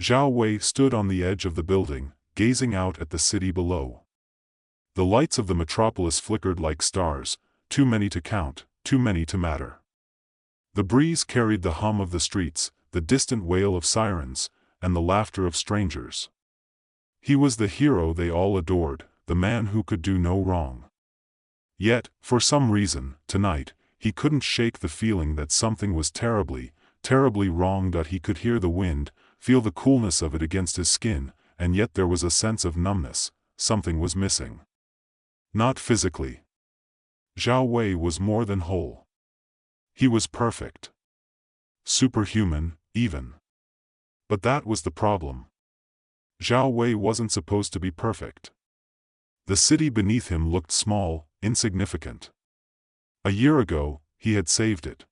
Zhao Wei stood on the edge of the building, gazing out at the city below. The lights of the metropolis flickered like stars, too many to count, too many to matter. The breeze carried the hum of the streets, the distant wail of sirens, and the laughter of strangers. He was the hero they all adored, the man who could do no wrong. Yet, for some reason, tonight, he couldn't shake the feeling that something was terribly, terribly wrong. He could hear the wind, feel the coolness of it against his skin, and yet there was a sense of numbness. Something was missing. Not physically. Zhao Wei was more than whole. He was perfect. Superhuman, even. But that was the problem. Zhao Wei wasn't supposed to be perfect. The city beneath him looked small, insignificant. A year ago, he had saved it.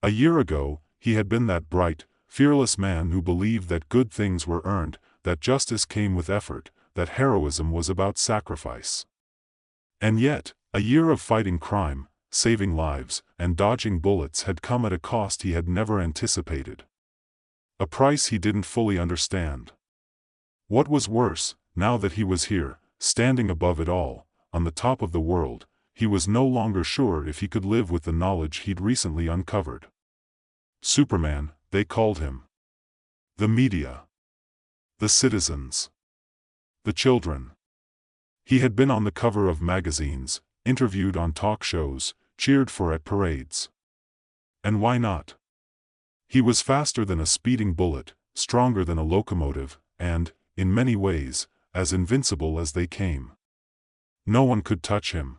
A year ago, he had been that bright, fearless man who believed that good things were earned, that justice came with effort, that heroism was about sacrifice. And yet, a year of fighting crime, saving lives, and dodging bullets had come at a cost he had never anticipated. A price he didn't fully understand. What was worse, now that he was here, standing above it all, on the top of the world, he was no longer sure if he could live with the knowledge he'd recently uncovered. Superman, they called him. The media. The citizens. The children. He had been on the cover of magazines, interviewed on talk shows, cheered for at parades. And why not? He was faster than a speeding bullet, stronger than a locomotive, and, in many ways, as invincible as they came. No one could touch him.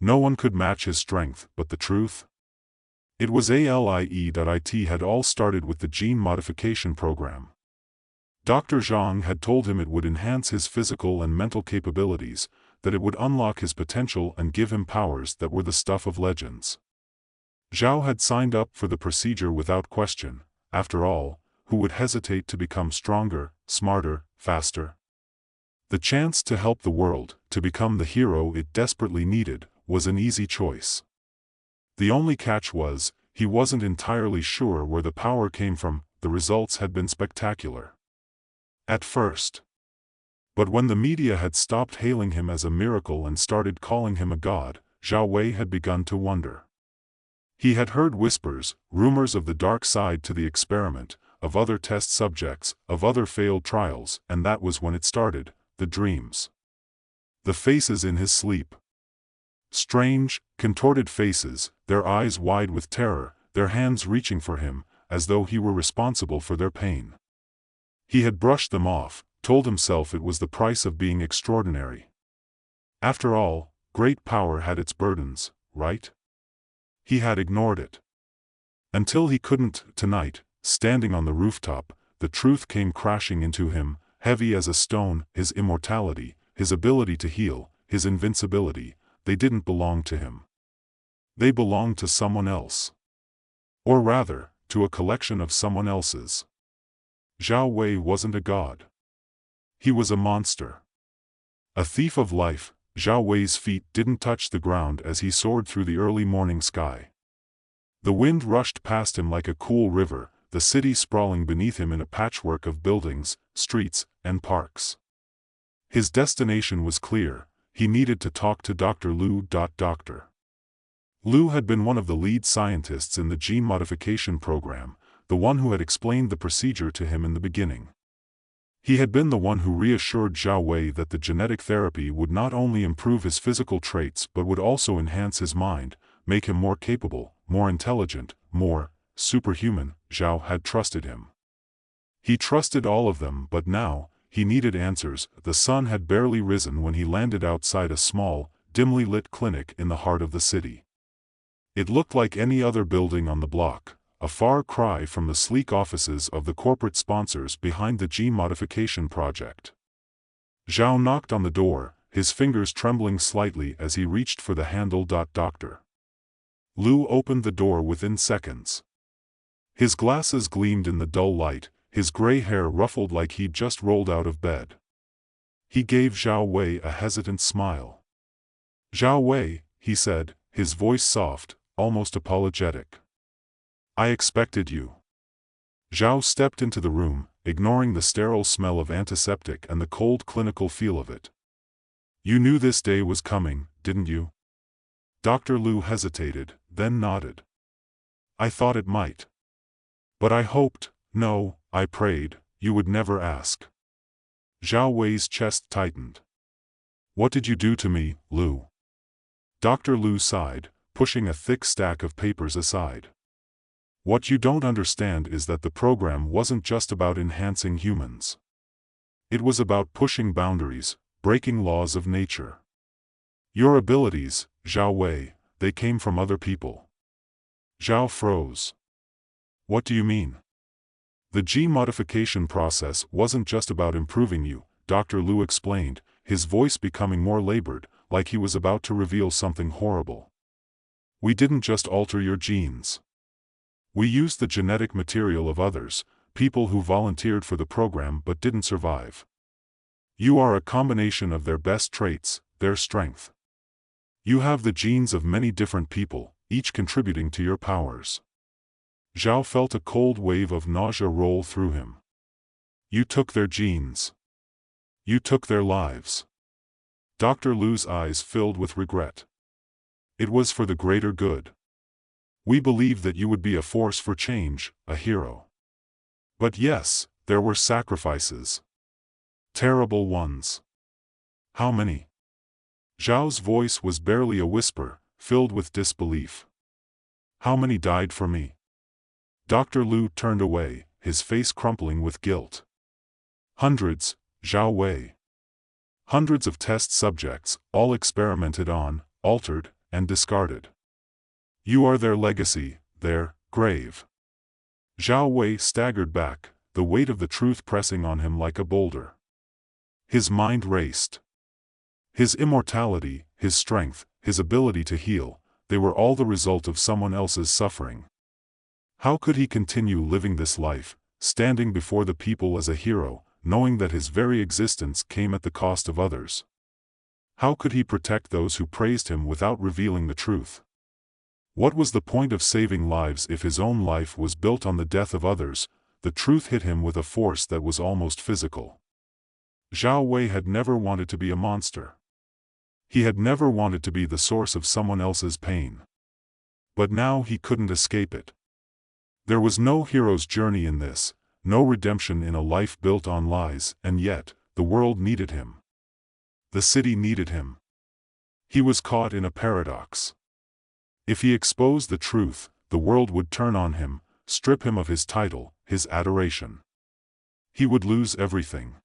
No one could match his strength, but the truth? It was ALIE.IT had all started with the gene modification program. Dr. Zhang had told him it would enhance his physical and mental capabilities, that it would unlock his potential and give him powers that were the stuff of legends. Zhao had signed up for the procedure without question. After all, who would hesitate to become stronger, smarter, faster? The chance to help the world, to become the hero it desperately needed, was an easy choice. The only catch was, he wasn't entirely sure where the power came from. The results had been spectacular. At first. But when the media had stopped hailing him as a miracle and started calling him a god, Zhao Wei had begun to wonder. He had heard whispers, rumors of the dark side to the experiment, of other test subjects, of other failed trials, and that was when it started, the dreams. The faces in his sleep. Strange, contorted faces, their eyes wide with terror, their hands reaching for him, as though he were responsible for their pain. He had brushed them off, told himself it was the price of being extraordinary. After all, great power had its burdens, right? He had ignored it. Until he couldn't. Tonight, standing on the rooftop, the truth came crashing into him, heavy as a stone. His immortality, his ability to heal, his invincibility, they didn't belong to him. They belonged to someone else. Or rather, to a collection of someone else's. Zhao Wei wasn't a god. He was a monster. A thief of life. Zhao Wei's feet didn't touch the ground as he soared through the early morning sky. The wind rushed past him like a cool river, the city sprawling beneath him in a patchwork of buildings, streets, and parks. His destination was clear. He needed to talk to Dr. Lu. Dr. Lu had been one of the lead scientists in the gene modification program, the one who had explained the procedure to him in the beginning. He had been the one who reassured Zhao Wei that the genetic therapy would not only improve his physical traits but would also enhance his mind, make him more capable, more intelligent, more superhuman. Zhao had trusted him. He trusted all of them, but now, he needed answers. The sun had barely risen when he landed outside a small, dimly lit clinic in the heart of the city. It looked like any other building on the block, a far cry from the sleek offices of the corporate sponsors behind the gene modification project. Zhao knocked on the door, his fingers trembling slightly as he reached for the handle. Dr. Lu opened the door within seconds. His glasses gleamed in the dull light, his gray hair ruffled like he'd just rolled out of bed. He gave Zhao Wei a hesitant smile. "Zhao Wei," he said, his voice soft, almost apologetic. "I expected you." Zhao stepped into the room, ignoring the sterile smell of antiseptic and the cold clinical feel of it. You knew this day was coming, didn't you? Dr. Liu hesitated, then nodded. I thought it might. But I hoped, no, I prayed, you would never ask. Zhao Wei's chest tightened. What did you do to me, Liu? Dr. Liu sighed, pushing a thick stack of papers aside. What you don't understand is that the program wasn't just about enhancing humans. It was about pushing boundaries, breaking laws of nature. Your abilities, Zhao Wei, they came from other people. Zhao froze. What do you mean? The gene modification process wasn't just about improving you, Dr. Liu explained, his voice becoming more labored, like he was about to reveal something horrible. We didn't just alter your genes. We used the genetic material of others, people who volunteered for the program but didn't survive. You are a combination of their best traits, their strength. You have the genes of many different people, each contributing to your powers. Zhao felt a cold wave of nausea roll through him. You took their genes. You took their lives. Dr. Liu's eyes filled with regret. It was for the greater good. We believed that you would be a force for change, a hero. But yes, there were sacrifices. Terrible ones. How many? Zhao's voice was barely a whisper, filled with disbelief. How many died for me? Dr. Liu turned away, his face crumpling with guilt. Hundreds, Zhao Wei. Hundreds of test subjects, all experimented on, altered, and discarded. You are their legacy, their grave. Zhao Wei staggered back, the weight of the truth pressing on him like a boulder. His mind raced. His immortality, his strength, his ability to heal, they were all the result of someone else's suffering. How could he continue living this life, standing before the people as a hero, knowing that his very existence came at the cost of others? How could he protect those who praised him without revealing the truth? What was the point of saving lives if his own life was built on the death of others? The truth hit him with a force that was almost physical. Zhao Wei had never wanted to be a monster. He had never wanted to be the source of someone else's pain. But now he couldn't escape it. There was no hero's journey in this, no redemption in a life built on lies, and yet, the world needed him. The city needed him. He was caught in a paradox. If he exposed the truth, the world would turn on him, strip him of his title, his adoration. He would lose everything.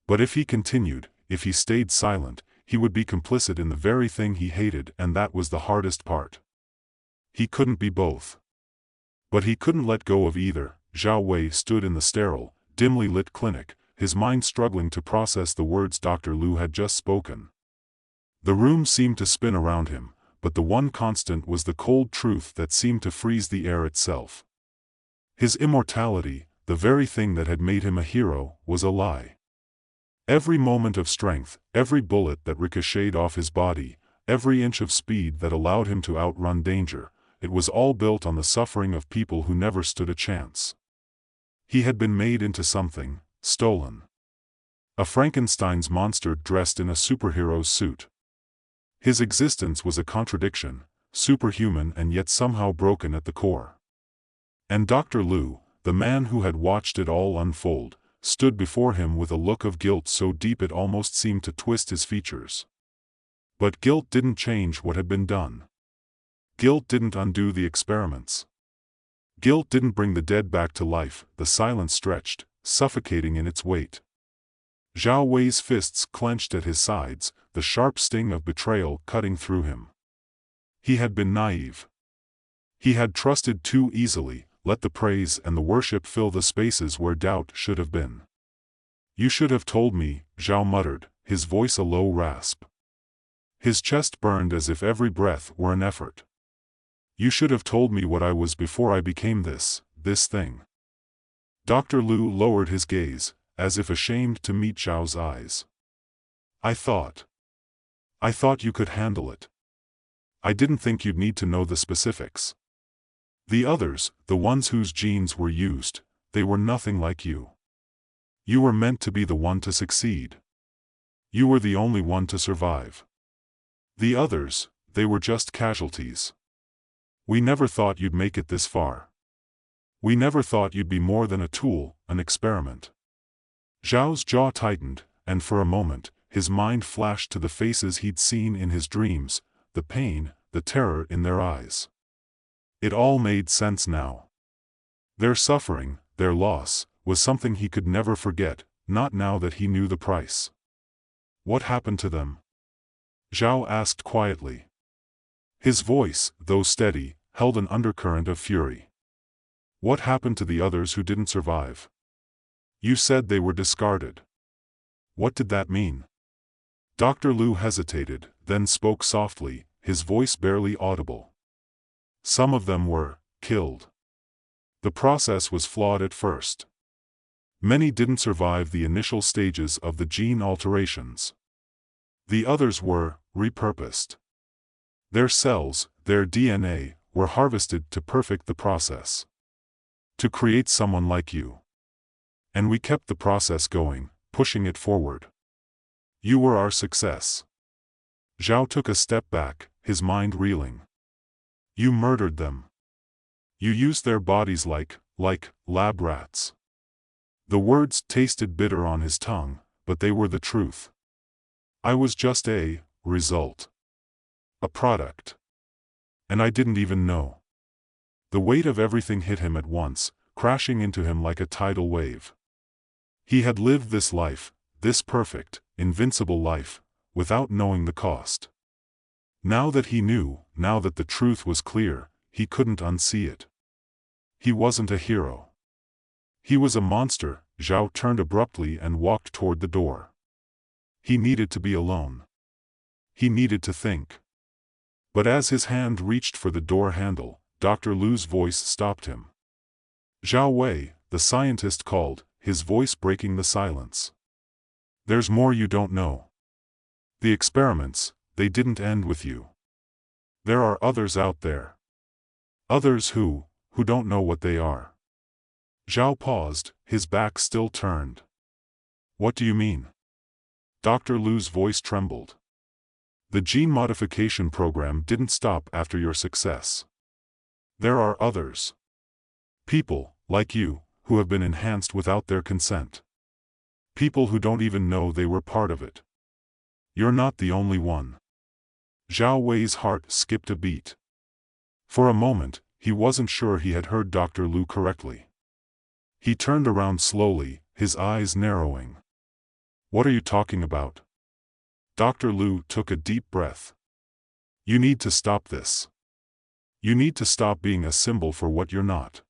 But if he continued, if he stayed silent, he would be complicit in the very thing he hated, and that was the hardest part. He couldn't be both. But he couldn't let go of either. Zhao Wei stood in the sterile, dimly lit clinic, his mind struggling to process the words Dr. Liu had just spoken. The room seemed to spin around him, but the one constant was the cold truth that seemed to freeze the air itself. His immortality, the very thing that had made him a hero, was a lie. Every moment of strength, every bullet that ricocheted off his body, every inch of speed that allowed him to outrun danger, it was all built on the suffering of people who never stood a chance. He had been made into something, stolen. A Frankenstein's monster dressed in a superhero's suit. His existence was a contradiction, superhuman and yet somehow broken at the core. And Dr. Liu, the man who had watched it all unfold, stood before him with a look of guilt so deep it almost seemed to twist his features. But guilt didn't change what had been done. Guilt didn't undo the experiments. Guilt didn't bring the dead back to life. The silence stretched, suffocating in its weight. Zhao Wei's fists clenched at his sides, the sharp sting of betrayal cutting through him. He had been naive. He had trusted too easily, let the praise and the worship fill the spaces where doubt should have been. You should have told me, Zhao muttered, his voice a low rasp. His chest burned as if every breath were an effort. You should have told me what I was before I became this thing. Dr. Liu lowered his gaze, as if ashamed to meet Zhao's eyes. I thought you could handle it. I didn't think you'd need to know the specifics. The others, the ones whose genes were used, they were nothing like you. You were meant to be the one to succeed. You were the only one to survive. The others, they were just casualties. We never thought you'd make it this far. We never thought you'd be more than a tool, an experiment." Zhao's jaw tightened, and for a moment, his mind flashed to the faces he'd seen in his dreams, the pain, the terror in their eyes. It all made sense now. Their suffering, their loss, was something he could never forget, not now that he knew the price. "What happened to them?" Zhao asked quietly. His voice, though steady, held an undercurrent of fury. "What happened to the others who didn't survive? You said they were discarded. What did that mean?" Dr. Liu hesitated, then spoke softly, his voice barely audible. "Some of them were killed. The process was flawed at first. Many didn't survive the initial stages of the gene alterations. The others were repurposed. Their cells, their DNA, were harvested to perfect the process. To create someone like you. And we kept the process going, pushing it forward. You were our success." Zhao took a step back, his mind reeling. "You murdered them. You used their bodies like lab rats." The words tasted bitter on his tongue, but they were the truth. "I was just a result. A product. And I didn't even know." The weight of everything hit him at once, crashing into him like a tidal wave. He had lived this life, this perfect, invincible life, without knowing the cost. Now that he knew, now that the truth was clear, he couldn't unsee it. He wasn't a hero. He was a monster. Zhao turned abruptly and walked toward the door. He needed to be alone. He needed to think. But as his hand reached for the door handle, Dr. Liu's voice stopped him. "Zhao Wei," the scientist called, his voice breaking the silence. "There's more you don't know. The experiments, they didn't end with you. There are others out there. Others who don't know what they are." Zhao paused, his back still turned. "What do you mean?" Dr. Liu's voice trembled. "The gene modification program didn't stop after your success. There are others. People, like you, who have been enhanced without their consent. People who don't even know they were part of it. You're not the only one." Zhao Wei's heart skipped a beat. For a moment, he wasn't sure he had heard Dr. Liu correctly. He turned around slowly, his eyes narrowing. "What are you talking about?" Dr. Liu took a deep breath. "You need to stop this. You need to stop being a symbol for what you're not.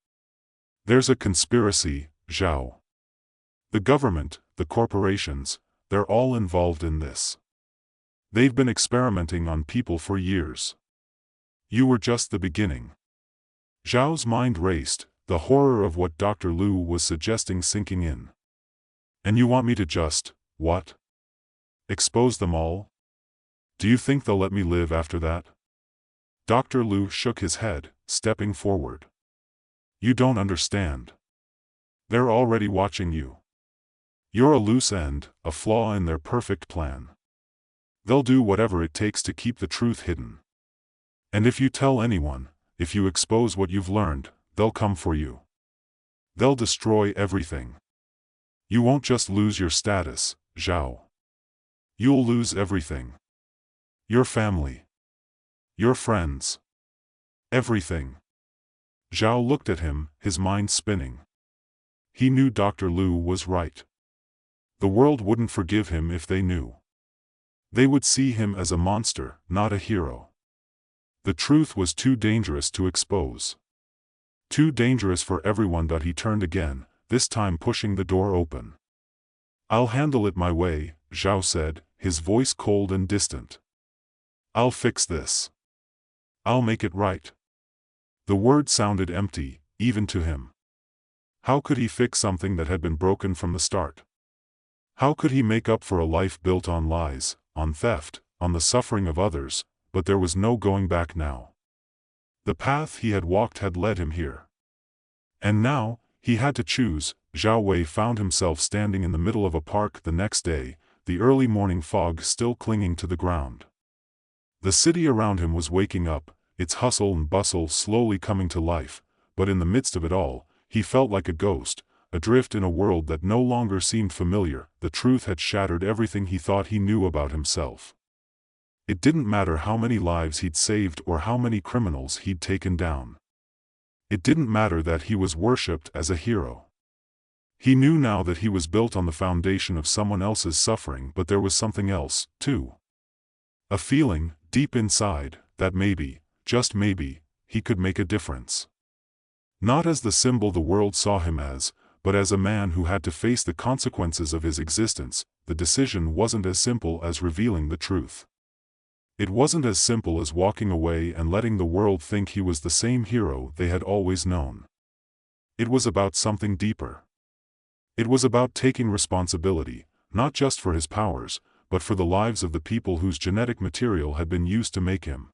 There's a conspiracy, Zhao. The government, the corporations, they're all involved in this. They've been experimenting on people for years. You were just the beginning." Zhao's mind raced, the horror of what Dr. Liu was suggesting sinking in. "And you want me to just, what? Expose them all? Do you think they'll let me live after that?" Dr. Liu shook his head, stepping forward. "You don't understand. They're already watching you. You're a loose end, a flaw in their perfect plan. They'll do whatever it takes to keep the truth hidden. And if you tell anyone, if you expose what you've learned, they'll come for you. They'll destroy everything. You won't just lose your status, Zhao. You'll lose everything. Your family. Your friends. Everything." Zhao looked at him, his mind spinning. He knew Dr. Liu was right. The world wouldn't forgive him if they knew. They would see him as a monster, not a hero. The truth was too dangerous to expose. Too dangerous for everyone. He turned again, this time pushing the door open. "I'll handle it my way," Zhao said, his voice cold and distant. "I'll fix this. I'll make it right." The word sounded empty, even to him. How could he fix something that had been broken from the start? How could he make up for a life built on lies, on theft, on the suffering of others? But there was no going back now. The path he had walked had led him here. And now, he had to choose, Zhao Wei found himself standing in the middle of a park the next day, the early morning fog still clinging to the ground. The city around him was waking up, its hustle and bustle slowly coming to life, but in the midst of it all, he felt like a ghost, adrift in a world that no longer seemed familiar. The truth had shattered everything he thought he knew about himself. It didn't matter how many lives he'd saved or how many criminals he'd taken down. It didn't matter that he was worshipped as a hero. He knew now that he was built on the foundation of someone else's suffering, but there was something else, too. A feeling, deep inside, that maybe, just maybe, he could make a difference. Not as the symbol the world saw him as, but as a man who had to face the consequences of his existence. The decision wasn't as simple as revealing the truth. It wasn't as simple as walking away and letting the world think he was the same hero they had always known. It was about something deeper. It was about taking responsibility, not just for his powers, but for the lives of the people whose genetic material had been used to make him.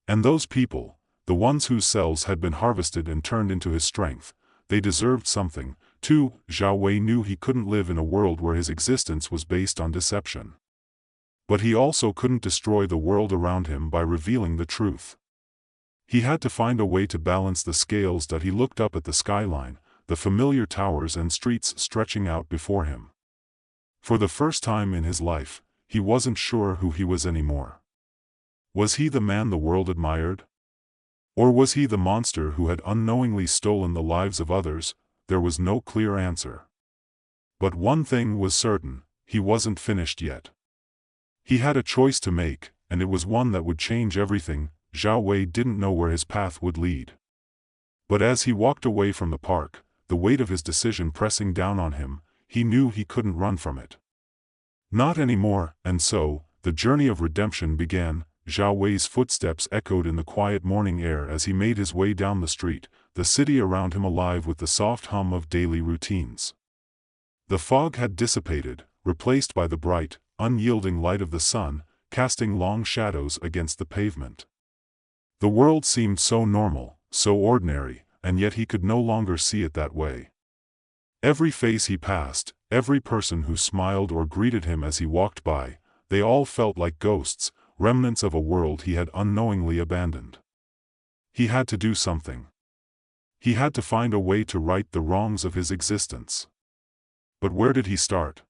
And those people, the ones whose cells had been harvested and turned into his strength, they deserved something, too. Zhao Wei knew he couldn't live in a world where his existence was based on deception. But he also couldn't destroy the world around him by revealing the truth. He had to find a way to balance the scales. He looked up at the skyline, the familiar towers and streets stretching out before him. For the first time in his life, he wasn't sure who he was anymore. Was he the man the world admired? Or was he the monster who had unknowingly stolen the lives of others? There was no clear answer. But one thing was certain, he wasn't finished yet. He had a choice to make, and it was one that would change everything. Zhao Wei didn't know where his path would lead. But as he walked away from the park, the weight of his decision pressing down on him, he knew he couldn't run from it. Not anymore, and so, the journey of redemption began. Zhao Wei's footsteps echoed in the quiet morning air as he made his way down the street, the city around him alive with the soft hum of daily routines. The fog had dissipated, replaced by the bright, unyielding light of the sun, casting long shadows against the pavement. The world seemed so normal, so ordinary, and yet he could no longer see it that way. Every face he passed, every person who smiled or greeted him as he walked by, they all felt like ghosts, remnants of a world he had unknowingly abandoned. He had to do something. He had to find a way to right the wrongs of his existence. But where did he start?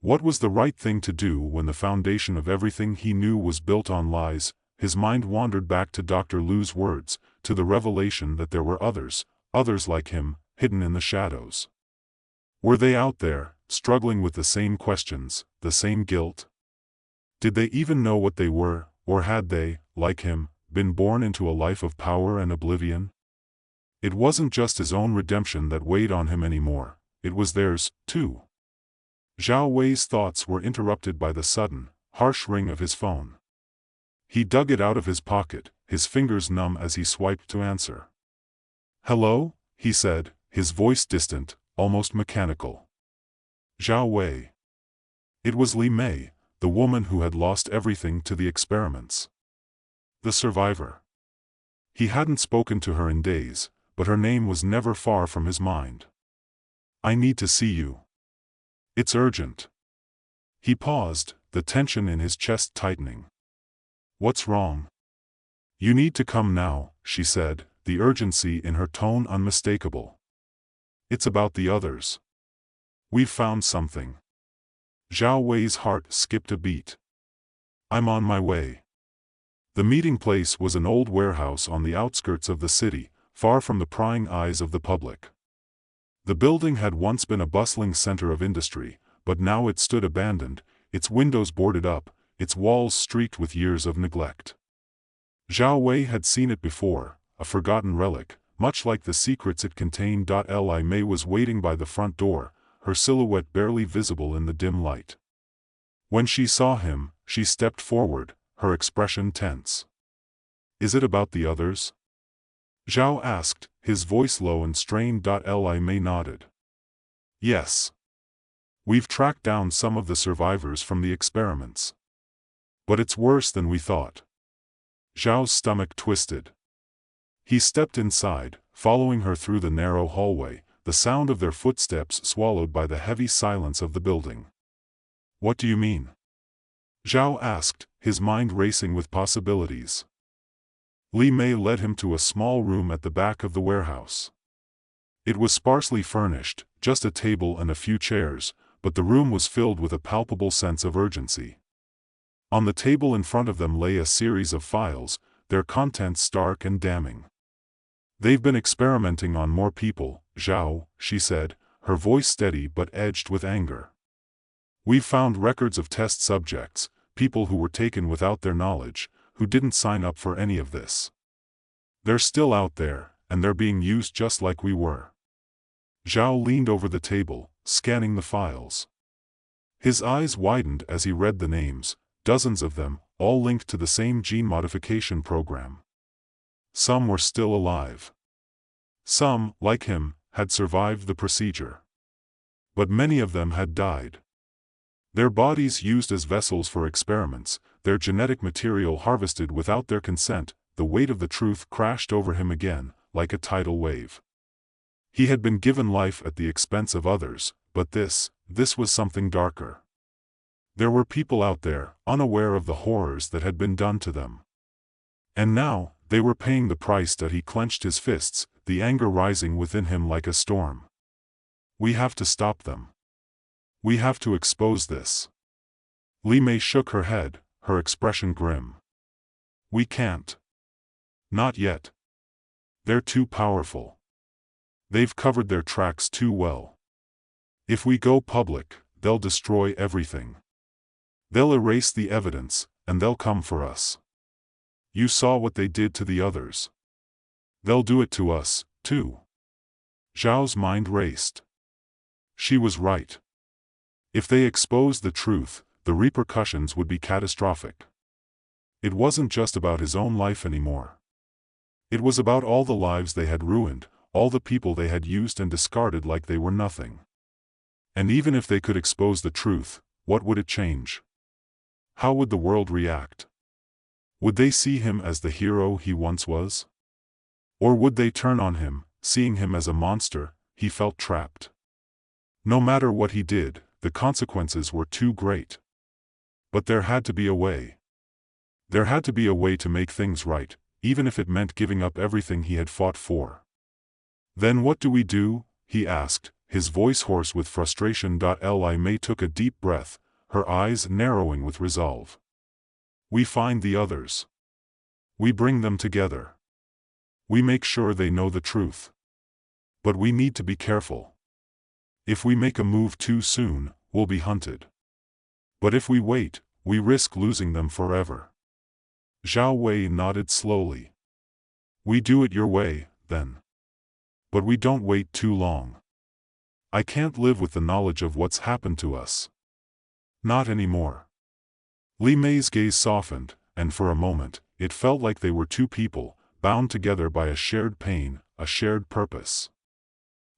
What was the right thing to do when the foundation of everything he knew was built on lies? His mind wandered back to Dr. Lu's words, to the revelation that there were others like him, hidden in the shadows. Were they out there, struggling with the same questions, the same guilt? Did they even know what they were, or had they, like him, been born into a life of power and oblivion? It wasn't just his own redemption that weighed on him anymore, it was theirs, too. Zhao Wei's thoughts were interrupted by the sudden, harsh ring of his phone. He dug it out of his pocket, his fingers numb as he swiped to answer. "Hello?" he said, his voice distant, almost mechanical. "Zhao Wei." It was Li Mei, the woman who had lost everything to the experiments. The survivor. He hadn't spoken to her in days, but her name was never far from his mind. "I need to see you. It's urgent." He paused, the tension in his chest tightening. "What's wrong?" "You need to come now," she said, the urgency in her tone unmistakable. "It's about the others. We've found something." Zhao Wei's heart skipped a beat. "I'm on my way." The meeting place was an old warehouse on the outskirts of the city, far from the prying eyes of the public. The building had once been a bustling center of industry, but now it stood abandoned, its windows boarded up, its walls streaked with years of neglect. Zhao Wei had seen it before, a forgotten relic, much like the secrets it contained. Li Mei was waiting by the front door, her silhouette barely visible in the dim light. When she saw him, she stepped forward, her expression tense. "Is it about the others?" Zhao asked, his voice low and strained. Li Mei nodded. "Yes. We've tracked down some of the survivors from the experiments. But it's worse than we thought." Zhao's stomach twisted. He stepped inside, following her through the narrow hallway, the sound of their footsteps swallowed by the heavy silence of the building. "What do you mean?" Zhao asked, his mind racing with possibilities. Li Mei led him to a small room at the back of the warehouse. It was sparsely furnished, just a table and a few chairs, but the room was filled with a palpable sense of urgency. On the table in front of them lay a series of files, their contents stark and damning. "They've been experimenting on more people, Zhao," she said, her voice steady but edged with anger. "We've found records of test subjects, people who were taken without their knowledge, who didn't sign up for any of this. They're still out there, and they're being used just like we were." Zhao leaned over the table, scanning the files. His eyes widened as he read the names, dozens of them, all linked to the same gene modification program. Some were still alive. Some, like him, had survived the procedure. But many of them had died. Their bodies used as vessels for experiments, their genetic material harvested without their consent. The weight of the truth crashed over him again, like a tidal wave. He had been given life at the expense of others, but this was something darker. There were people out there, unaware of the horrors that had been done to them. And now, they were paying the price. That he clenched his fists, the anger rising within him like a storm. "We have to stop them. We have to expose this." Li Mei shook her head, her expression grim. "We can't. Not yet. They're too powerful. They've covered their tracks too well. If we go public, they'll destroy everything. They'll erase the evidence, and they'll come for us. You saw what they did to the others. They'll do it to us, too." Zhao's mind raced. She was right. If they exposed the truth, the repercussions would be catastrophic. It wasn't just about his own life anymore. It was about all the lives they had ruined, all the people they had used and discarded like they were nothing. And even if they could expose the truth, what would it change? How would the world react? Would they see him as the hero he once was? Or would they turn on him, seeing him as a monster? He felt trapped. No matter what he did, the consequences were too great. But there had to be a way. There had to be a way to make things right, even if it meant giving up everything he had fought for. "Then what do we do?" he asked, his voice hoarse with frustration. Li Mei took a deep breath, her eyes narrowing with resolve. "We find the others. We bring them together. We make sure they know the truth. But we need to be careful. If we make a move too soon, we'll be hunted. But if we wait, we risk losing them forever." Zhao Wei nodded slowly. "We do it your way, then. But we don't wait too long. I can't live with the knowledge of what's happened to us. Not anymore." Li Mei's gaze softened, and for a moment, it felt like they were two people, bound together by a shared pain, a shared purpose.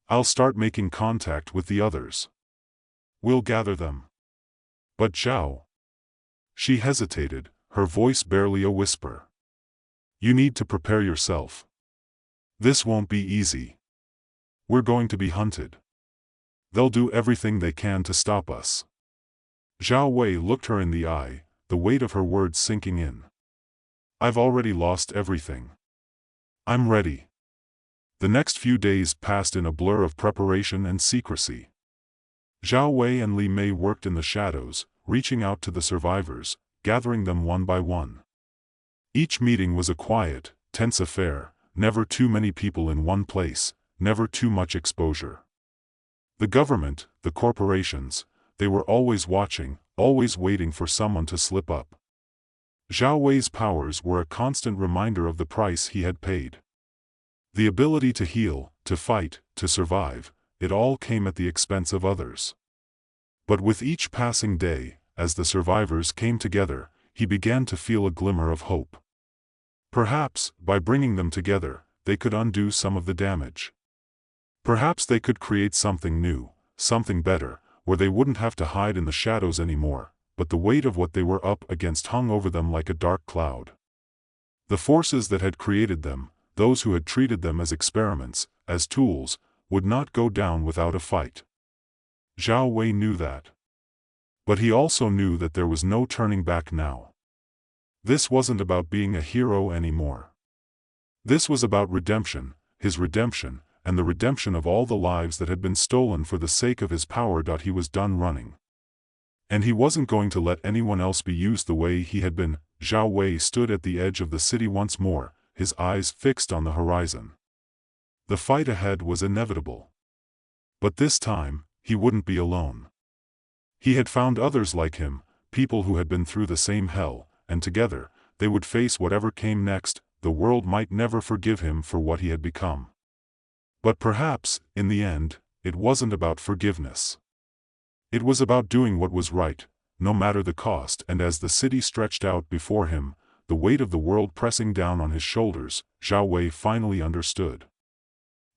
"I'll start making contact with the others. We'll gather them." "But Zhao..." She hesitated, her voice barely a whisper. "You need to prepare yourself. This won't be easy. We're going to be hunted. They'll do everything they can to stop us." Zhao Wei looked her in the eye, the weight of her words sinking in. "I've already lost everything. I'm ready." The next few days passed in a blur of preparation and secrecy. Zhao Wei and Li Mei worked in the shadows, reaching out to the survivors, gathering them one by one. Each meeting was a quiet, tense affair, never too many people in one place, never too much exposure. The government, the corporations, they were always watching, always waiting for someone to slip up. Zhao Wei's powers were a constant reminder of the price he had paid. The ability to heal, to fight, to survive, it all came at the expense of others. But with each passing day, as the survivors came together, he began to feel a glimmer of hope. Perhaps, by bringing them together, they could undo some of the damage. Perhaps they could create something new, something better, where they wouldn't have to hide in the shadows anymore, but the weight of what they were up against hung over them like a dark cloud. The forces that had created them, those who had treated them as experiments, as tools, would not go down without a fight. Zhao Wei knew that. But he also knew that there was no turning back now. This wasn't about being a hero anymore. This was about redemption, his redemption, and the redemption of all the lives that had been stolen for the sake of his power. He was done running. And he wasn't going to let anyone else be used the way he had been. Zhao Wei stood at the edge of the city once more, his eyes fixed on the horizon. The fight ahead was inevitable. But this time, he wouldn't be alone. He had found others like him, people who had been through the same hell, and together, they would face whatever came next. The world might never forgive him for what he had become. But perhaps, in the end, it wasn't about forgiveness. It was about doing what was right, no matter the cost. And as the city stretched out before him, the weight of the world pressing down on his shoulders, Zhao Wei finally understood.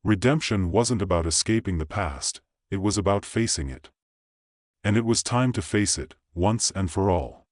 Redemption wasn't about escaping the past, it was about facing it. And it was time to face it, once and for all.